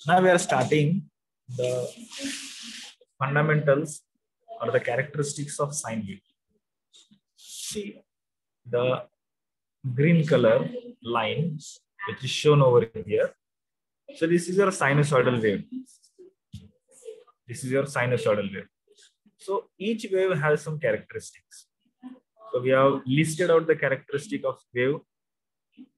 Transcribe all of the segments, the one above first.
Now we are starting the fundamentals or the characteristics of sine wave. See the green color line which is shown over here. So this is your sinusoidal wave. This is your sinusoidal wave. So each wave has some characteristics. So we have listed out the characteristic of wave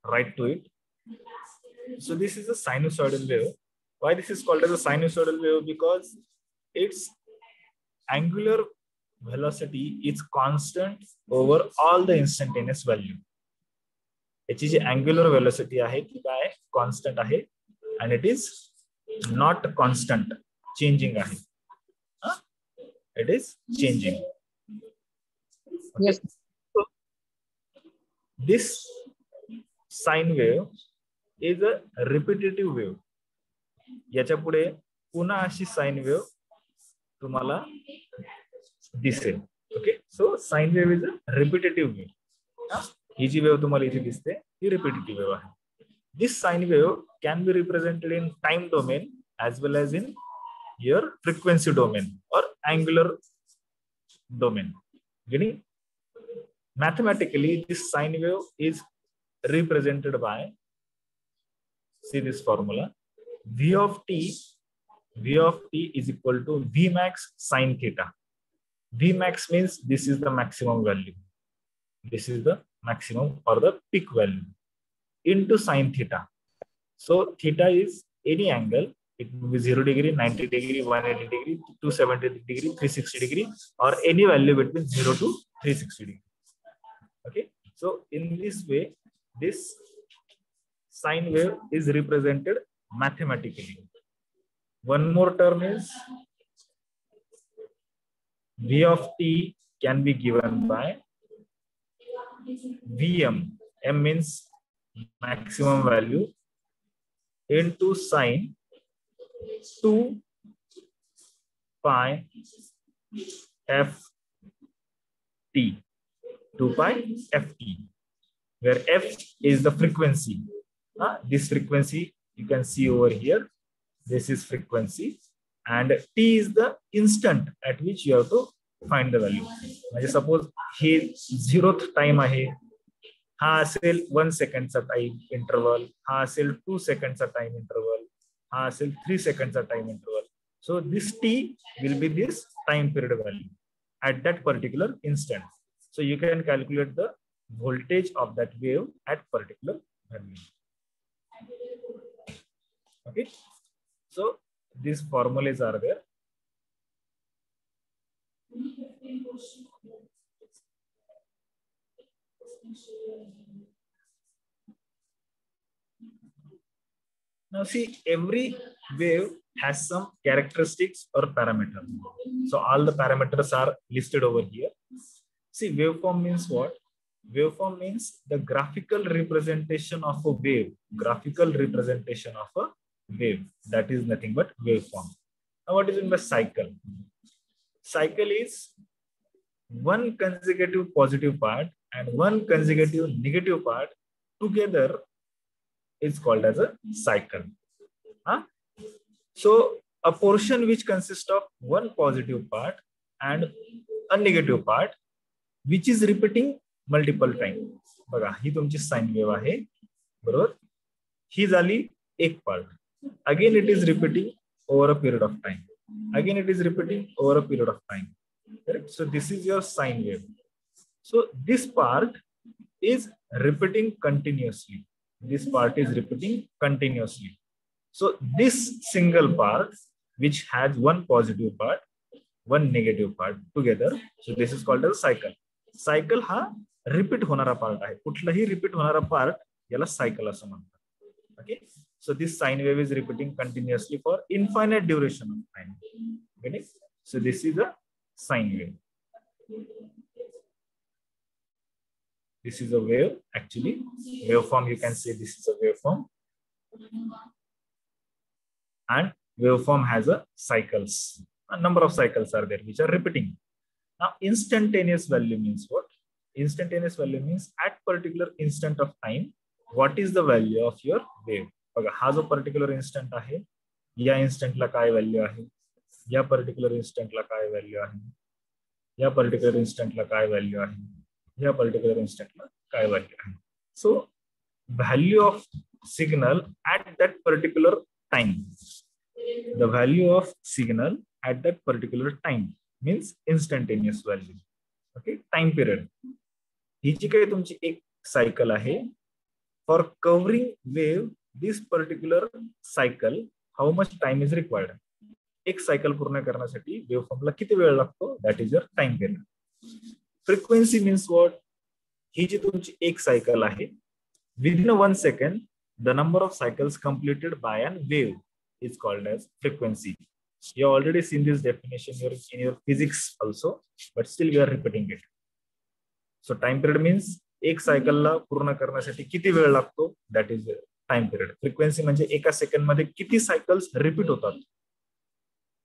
right to it. So this is a sinusoidal wave. Why this is called as a sinusoidal wave? Because its angular velocity is constant over all the instantaneous value. याची जी angular velocity आहे ती काय constant आहे and it is not constant, changing आहे. It is changing. Okay. Yes. So, this sine wave is a repetitive wave. याच्या पुढे पुन्हा अशी साइन वेव तुम्हाला दिसेल. Okay, so sine wave is a repetitive wave. ही जी वेव तुम्हाला इथे दिसते ही रिपीटेटिव्ह वेव आहे. This sine wave can be represented in time domain as well as in your frequency domain or angular domain. Getting? Mathematically, this sine wave is represented by, see this formula, V of t is equal to V max sine theta. V max means this is the maximum value. This is the maximum or the peak value into sine theta. So theta is any angle. It will be 0 degree, 90 degree, 180 degree, 270 degree, 360 degree, or any value between 0 to 360 degree. Okay, so in this way, this sine wave is represented mathematically. One more term is V of t can be given by Vm. M means maximum value into sine 2 pi ft, 2 pi ft, where f is the frequency. This frequency you can see over here. This is frequency and t is the instant at which you have to find the value. Suppose हे 0th time आहे, हा असेल 1 सेकंडचा time interval, हा असेल 2 सेकंडचा time interval, हा असेल 3 सेकंडचा time interval. So this t will be this time period value at that particular instant. So you can calculate the voltage of that wave at particular value. Okay, so these formulas are there. Now see, every wave has some characteristics or parameters. So all the parameters are listed over here. See, waveform means what? Waveform means the graphical representation of a wave. Graphical representation of a wave. That is nothing but waveform. Now what is in the cycle? Cycle is one consecutive positive part and one consecutive negative part together is called as a cycle. So a portion which consists of one positive part and a negative part which is repeating multiple times. बघा ही तुमची sine wave आहे, बरोबर. ही झाली एक part. Again it is repeating over a period of time. Again it is repeating over a period of time. Correct? So this is your sine wave. So this part is repeating continuously. This part is repeating continuously. So this single part which has one positive part, one negative part together, so this is called as cycle. Cycle हा repeat होणारा part आहे. कुठलाही repeat होणारा part याला cycle असं म्हणतात. Okay, so this sine wave is repeating continuously for infinite duration of time. Okay, so this is a sine wave. This is a wave. Actually, waveform, you can say this is a waveform. And waveform has a cycles. A number of cycles are there which are repeating. Now, instantaneous value means what? Instantaneous value means at particular instant of time, what is the value of your wave? बघा हा जो particular instant आहे, या इन्स्टंटला काय value आहे, या particular इन्स्टंटला काय value आहे, या पर्टिक्युलर इन्स्टंटला काय व्हॅल्यू आहे, या पर्टिक्युलर इन्स्टंटला काय व्हॅल्यू आहे. सो value of signal at that particular time, the value of signal at that particular time means instantaneous value. Okay, time period. ही जी काही तुमची एक सायकल आहे, for covering wave this particular cycle how much time is required. एक cycle पूर्ण करण्यासाठी wave फॉर्मला किती वेळ लागतो, that is your time period. Frequency means what, ही जी तुमची एक सायकल आहे, within 1 second the number of cycles completed by an wave is called as frequency. You have already seen this definition in your physics also, but still we are repeating it. So time period means एक सायकलला पूर्ण करण्यासाठी किती वेळ लागतो, that is time period. Frequency म्हणजे एका second मध्ये किती सायकल्स रिपीट होतात,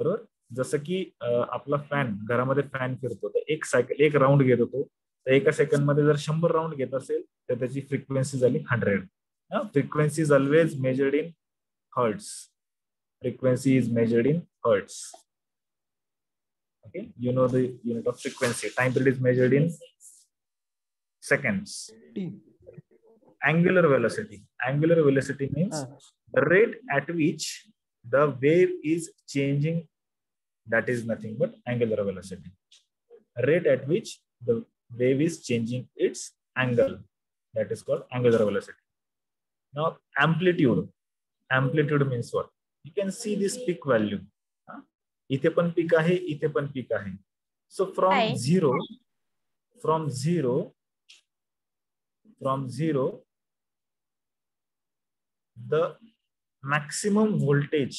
बरोबर. जसं की आपला फॅन, घरामध्ये फॅन फिरतो, तर एक सायकल, एक राऊंड घेत होतो, तर एका सेकंड मध्ये जर 100 राऊंड घेत असेल तर त्याची फ्रिक्वेन्सी झाली 100. Frequency is always measured in hertz. Frequency is measured in hertz. Okay, you know the unit of frequency. Time period is measured in seconds. Angular velocity. Angular velocity means the rate at which the wave is changing. That is nothing but angular velocity. Rate at which the wave is changing its angle. That is called angular velocity. Now amplitude. Amplitude means what? You can see this peak value. इथे पण peak आहे, इथे पण peak आहे. So from zero, the maximum voltage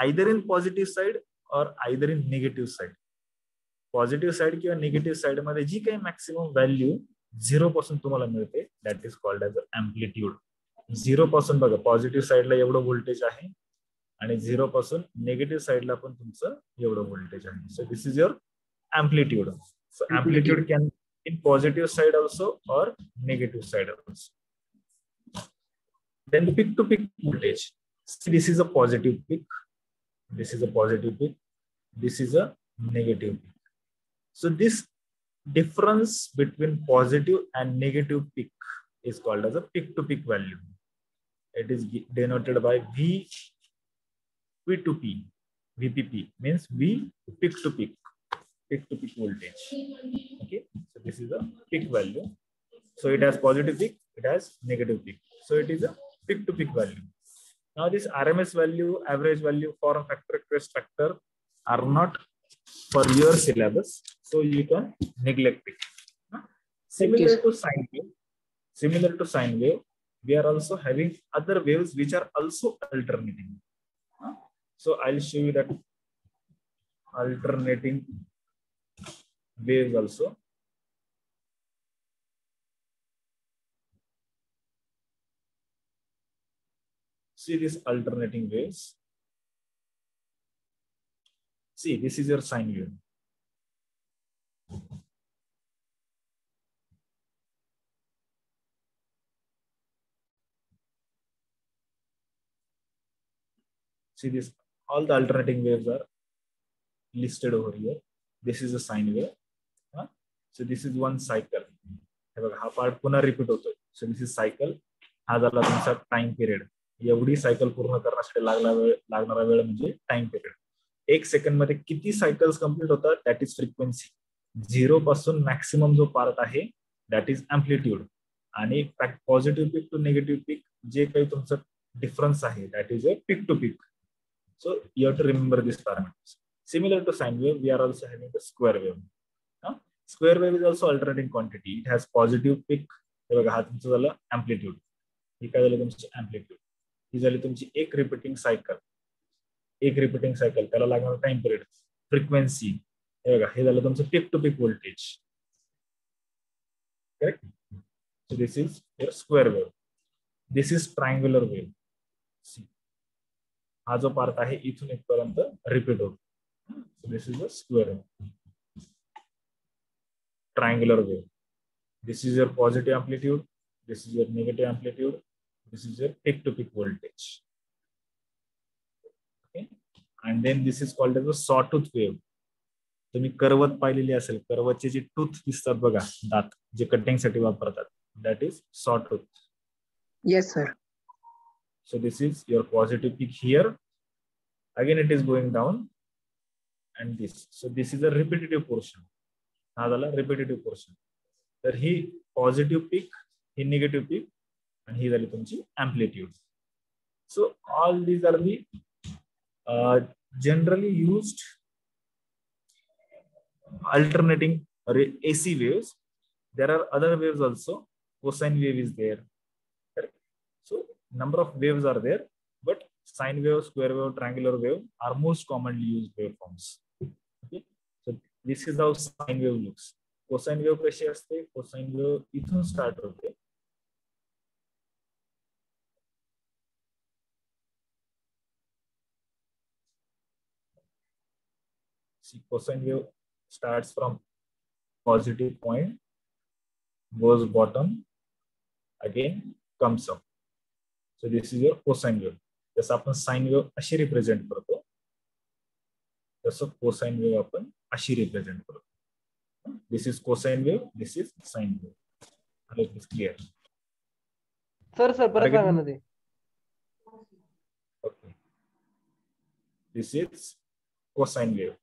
either in positive side or either in negative side. Positive side किंवा negative side मध्ये जी काही maximum value 0 पासून तुम्हाला मिळते, that is called as amplitude. 0 पासून बघा पॉझिटिव्ह साइडला एवढं व्होल्टेज आहे आणि 0 पासून निगेटिव्ह साइडला पण तुमचं एवढं व्होल्टेज आहे. So this is your amplitude. So amplitude can in positive side also और negative side also. Then the peak to peak voltage. See, this is a positive peak. This is a positive peak. This is a negative peak. So this difference between positive and negative peak is called as a peak to peak value. It is denoted by V to P. VPP means V peak to peak voltage. Okay, so this is a peak value. So it has positive peak, it has negative peak. So it is a peak to peak value. Now this RMS value, average value, form factor, crest factor are not for your syllabus, so you can neglect it. Similar to sine wave, we are also having other waves which are also alternating. So I'll show you that alternating waves also. See these alternating waves. See, this is your sine wave. See this, all the alternating waves are listed over here. This is a sine wave. So this is one cycle. हा part पुन्हा repeat होतोय. So this is cycle. हा झाला तुमचा time period. एवढी cycle पूर्ण करण्यासाठी लागणारा वेळ म्हणजे टाइम पिरियड. एक सेकंड मध्ये किती सायकल्स कंप्लीट होतात, दॅट इज फ्रिक्वेन्सी. 0 पासून मॅक्सिमम जो पार्ट आहे दॅट इज अँप्लिट्यूड. आणि positive peak to negative peak जे काही तुमचं डिफरन्स आहे that is a peak to peak. So you have to remember these parameters. Similar to sine wave, we are also having the square wave. Square wave is also alternating quantity. It has positive peak. हे बघा हा तुमचं झालं amplitude. ही काय झालं तुमची amplitude. ही झाली तुमची एक रिपीटिंग सायकल. त्याला लागणारा टाइम पिरियड. फ्रिक्वेन्सी हे बघा हे झालं तुमचं peak to peak voltage. Correct. So this is your square wave. This is triangular wave. See. हा जो पार्ट आहे इथून इथपर्यंत रिपीट होतो. So this is a square wave. Triangular wave. This is your positive amplitude. This is your negative amplitude. This is your peak to peak voltage. and then this is called as a sawtooth wave. तुम्ही करवत पाहिलेली असेल, करवतचे जे tooth दिसतात बघा, दात जे cutting साठी वापरतात, that is sawtooth. Yes, sir. So this is your positive peak here. Again it is going down, and this. So this is a repetitive portion. हा झाला repetitive portion. तर ही पॉझिटिव्ह पीक, ही negative peak, आणि ही झाली तुमची amplitude. So all these are the generally used alternating AC waves. There are other waves also. Cosine wave is there. Correct? So number of waves are there, but sine wave, square wave, triangular wave are most commonly used waveforms. Okay? So this is how sine wave looks. Cosine wave कशी असते? Cosine wave इथून start होते. See, cosine wave starts from positive point, goes bottom, again comes up. So this is your cosine wave. जसं आपण sine wave अशी represent करतो, तसं cosine wave आपण अशी रिप्रेझेंट करतो. This is cosine wave, this is sine wave. It is clear? Sir परत सांगा ना ते. Okay, this is cosine wave,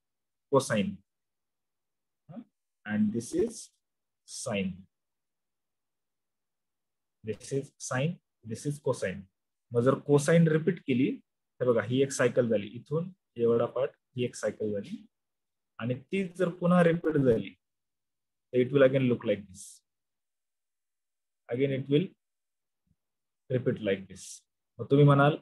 cosine, and this is sine. This is sine, this is cosine. मग जर cosine repeat केली तर बघा, ही एक cycle झाली, इथून एवढा पार्ट, ही एक सायकल झाली, आणि ती जर पुन्हा रिपीट झाली तर it will again look like this. Again it will repeat like this. मग तुम्ही म्हणाल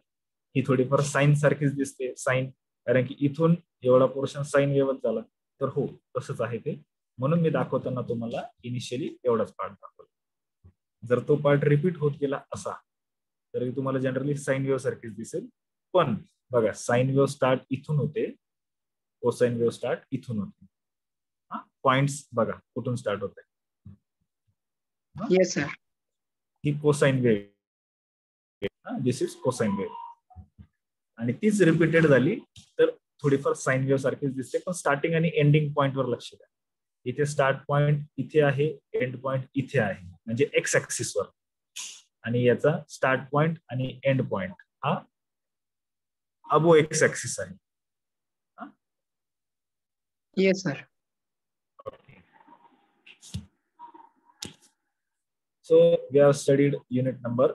ही थोडीफार साइन सारखीच दिसते, साइन, कारण की इथून एवढा पोर्शन साइन वेव्हच झाला. तर हो, तसंच आहे ते. म्हणून मी दाखवताना तुम्हाला इनिशियली एवढाच पार्ट दाखवला. जर तो पार्ट रिपीट होत गेला असा तरी तुम्हाला जनरली साइन वेव्ह सारखीच दिसेल. पण बघा, साइन वेव्ह स्टार्ट इथून होते, कोसाइन वेव्ह स्टार्ट इथून होते. पॉइंट्स बघा कुठून स्टार्ट होते. Yes, sir. He cosine wave, this is cosine wave, आणि तीच रिपीटेड झाली तर थोडीफार साइन वेव्ह सारखीच दिसते. पण स्टार्टिंग आणि एंडिंग पॉइंट वर लक्ष द्या. इथे स्टार्ट पॉइंट इथे आहे, एंड पॉइंट इथे आहे, म्हणजे एक्स ऍक्सिस वर, आणि याचा स्टार्ट पॉइंट आणि एंड पॉइंट हा अबो एक्स ऍक्सिस आहे. Yes, sir. So we have studied unit number